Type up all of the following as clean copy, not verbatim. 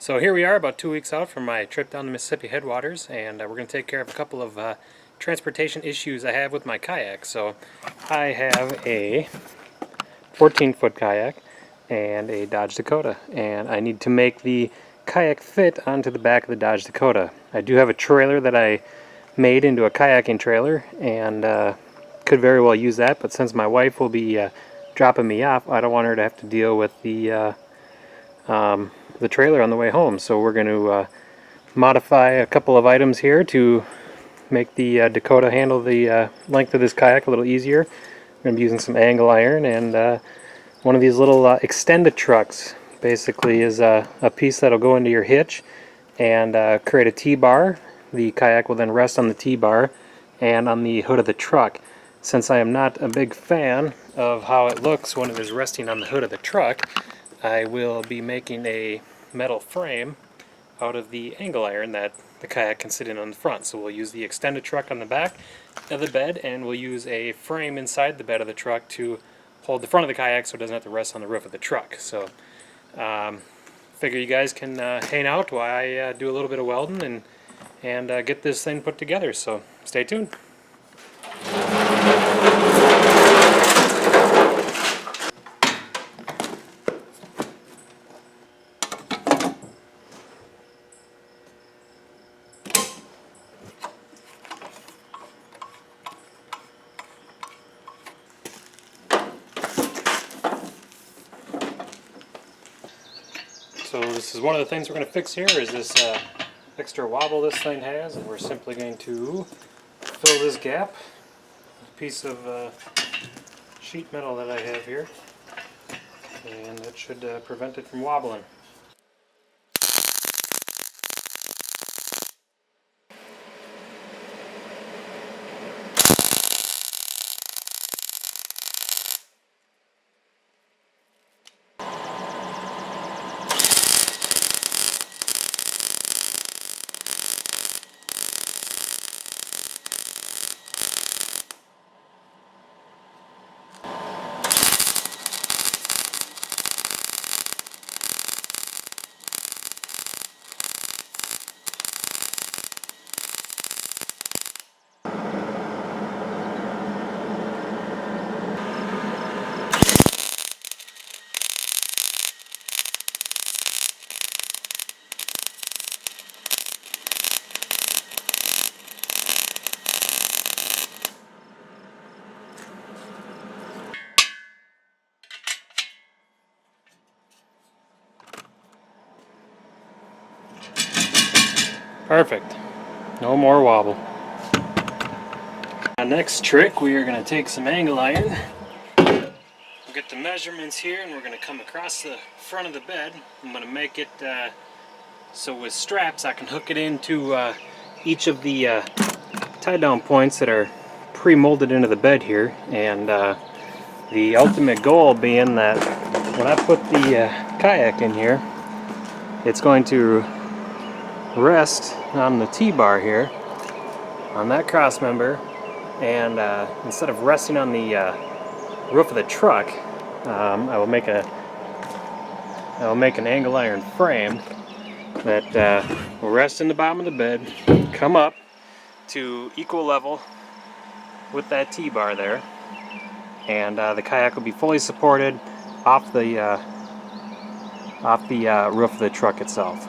So here we are about 2 weeks out from my trip down the Mississippi headwaters, and we're going to take care of a couple of transportation issues I have with my kayak. So I have a 14-foot kayak and a Dodge Dakota, and I need to make the kayak fit onto the back of the Dodge Dakota. I do have a trailer that I made into a kayaking trailer, and could very well use that, but since my wife will be dropping me off, I don't want her to have to deal with the trailer on the way home. So we're going to modify a couple of items here to make the Dakota handle the length of this kayak a little easier. I'm going to be using some angle iron, and one of these little extended trucks basically is a piece that'll go into your hitch and create a T-bar. The kayak will then rest on the T-bar and on the hood of the truck. Since I am not a big fan of how it looks when it is resting on the hood of the truck, I will be making a metal frame out of the angle iron that the kayak can sit in on the front. So we'll use the extended truck on the back of the bed, and we'll use a frame inside the bed of the truck to hold the front of the kayak so it doesn't have to rest on the roof of the truck. So figure you guys can hang out while I do a little bit of welding and get this thing put together. So stay tuned. So this is one of the things we're going to fix here, is this extra wobble this thing has, and we're simply going to fill this gap with a piece of sheet metal that I have here, and that should prevent it from wobbling. Perfect. No more wobble. Our next trick, we are going to take some angle iron. We'll get the measurements here, and we're going to come across the front of the bed. I'm going to make it so with straps I can hook it into each of the tie down points that are pre-molded into the bed here. And the ultimate goal being that when I put the kayak in here, it's going to rest on the T-bar here, on that cross member, and instead of resting on the roof of the truck, I will make an angle iron frame that will rest in the bottom of the bed, come up to equal level with that T-bar there, and the kayak will be fully supported off the roof of the truck itself.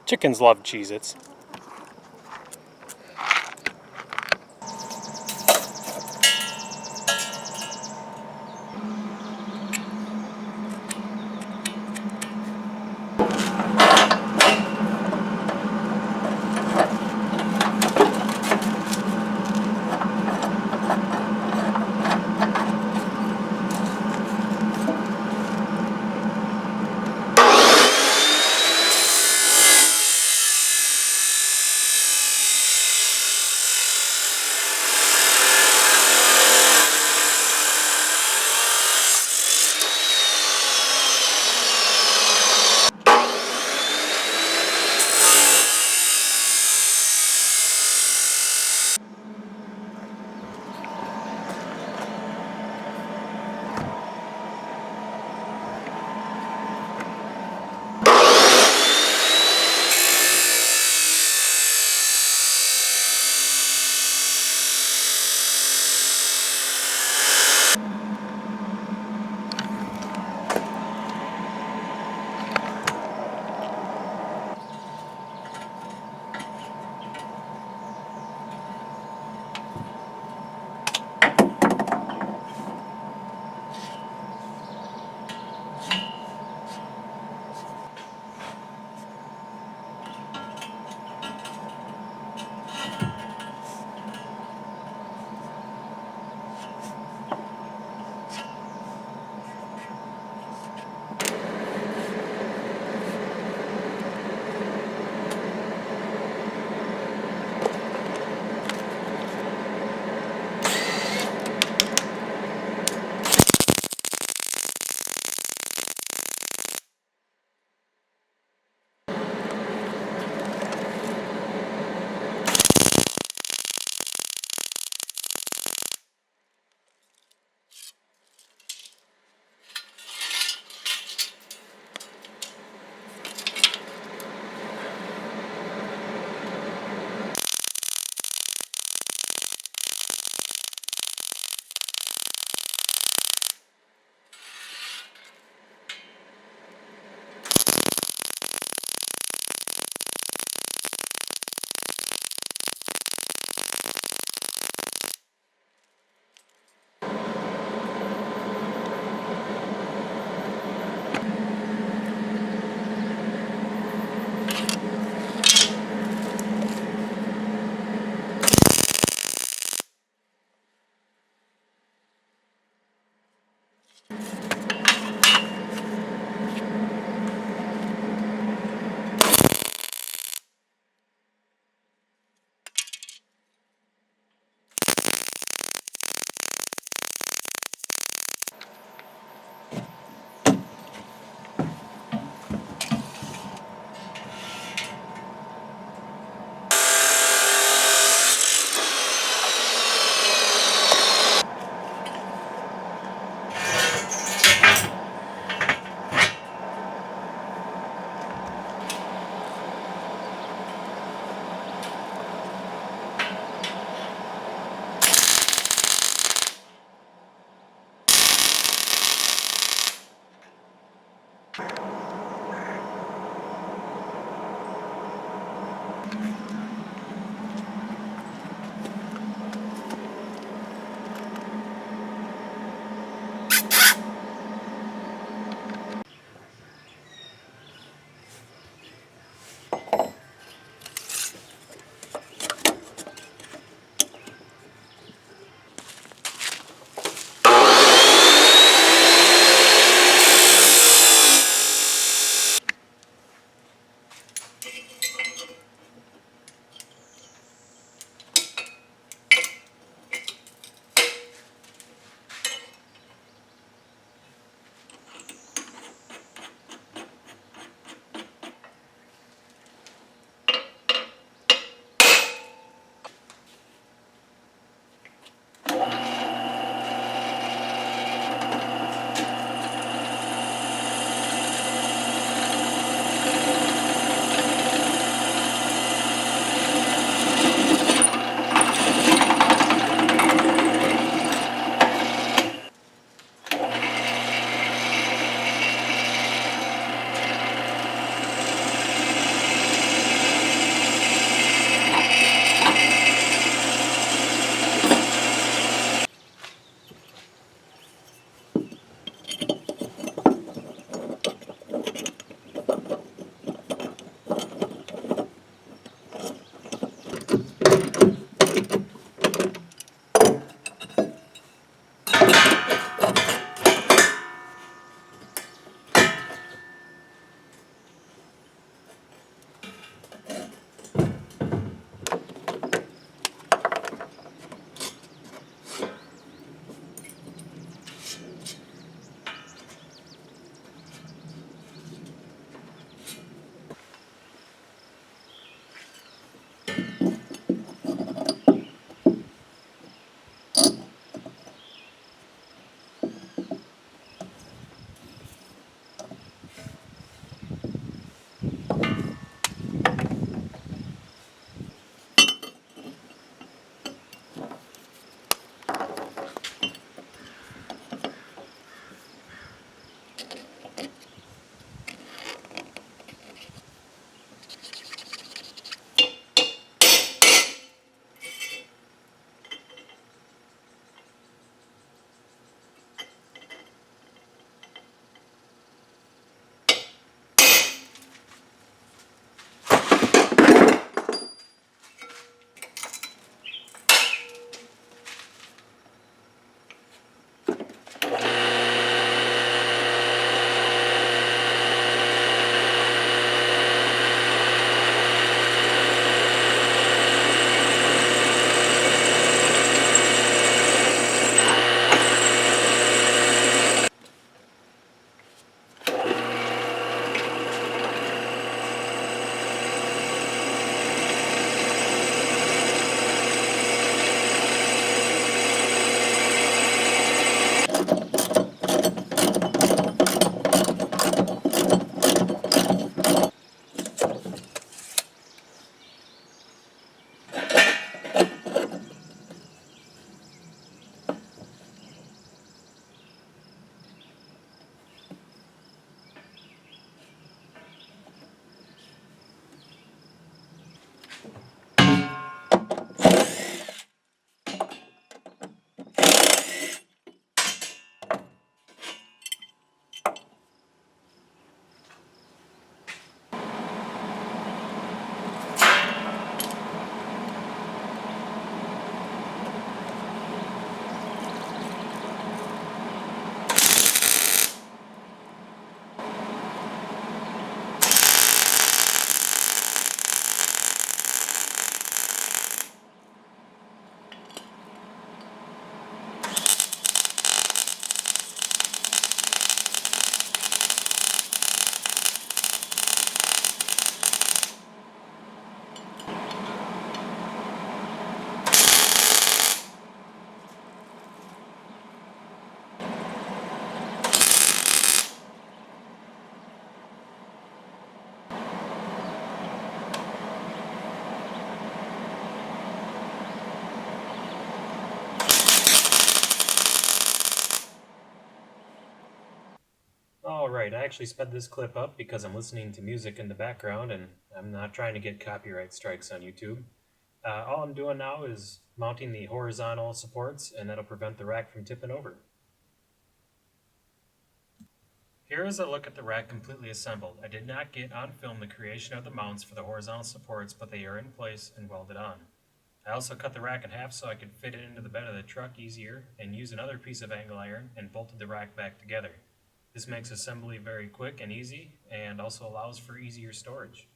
Chickens love Cheez-Its. Alright, I actually sped this clip up because I'm listening to music in the background and I'm not trying to get copyright strikes on YouTube. All I'm doing now is mounting the horizontal supports, and that'll prevent the rack from tipping over. Here is a look at the rack completely assembled. I did not get on film the creation of the mounts for the horizontal supports, but they are in place and welded on. I also cut the rack in half so I could fit it into the bed of the truck easier and used another piece of angle iron and bolted the rack back together. This makes assembly very quick and easy and also allows for easier storage.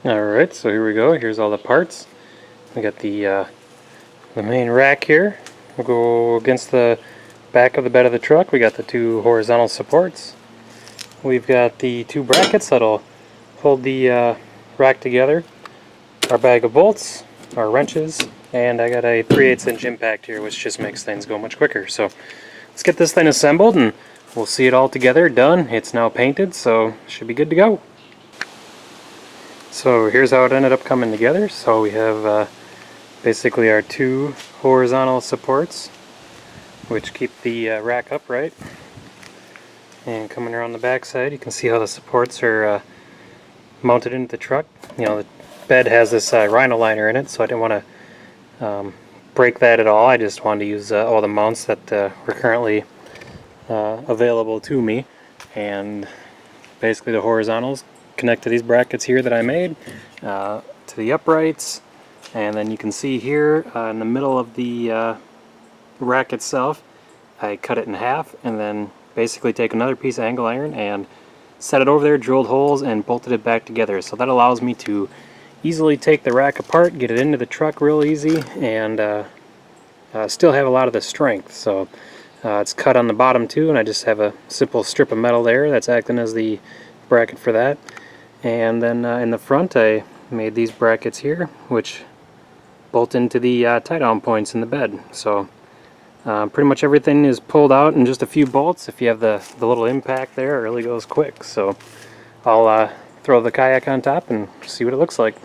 Alright, so here we go. Here's all the parts. We got the main rack here. We'll go against the back of the bed of the truck. We got the two horizontal supports. We've got the two brackets that'll hold the rack together. Our bag of bolts, our wrenches, and I got a 3/8 inch impact here, which just makes things go much quicker. So let's get this thing assembled and we'll see it all together, done. It's now painted, so it should be good to go. So here's how it ended up coming together. So we have basically our two horizontal supports, which keep the rack upright. And coming around the back side, you can see how the supports are mounted into the truck. You know, the bed has this rhino liner in it, so I didn't want to break that at all. I just wanted to use all the mounts that were currently available to me. And basically the horizontals connect to these brackets here that I made to the uprights, and then you can see here in the middle of the rack itself I cut it in half and then basically take another piece of angle iron and set it over there, drilled holes, and bolted it back together. So that allows me to easily take the rack apart, get it into the truck real easy, and still have a lot of the strength. So it's cut on the bottom too, and I just have a simple strip of metal there that's acting as the bracket for that. And then in the front I made these brackets here, which bolt into the tie-down points in the bed. So pretty much everything is pulled out in just a few bolts. If you have the little impact there, it really goes quick. So I'll throw the kayak on top and see what it looks like.